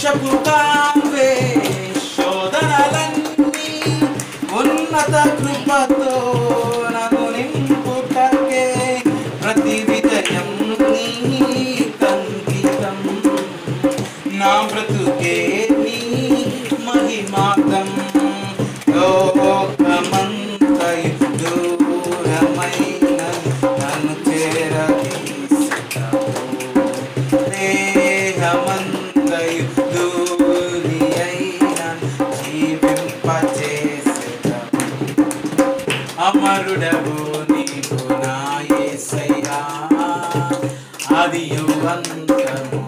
వర్షపు కావే శోధనలన్నీ ఉన్నత కృపతో నన్ను నింపుటకే ప్రతి విజయం నీకంకితం నా బ్రతుకే నీ మహిమార్థం లోకమంతయు దూరమైన నన్ను చేరదీసెదవు దేహమంతయు దూరి అయిన జీవింపచేసెదవు అమరుడవు నీవు నా యేసయ్యా ఆదియు అంతము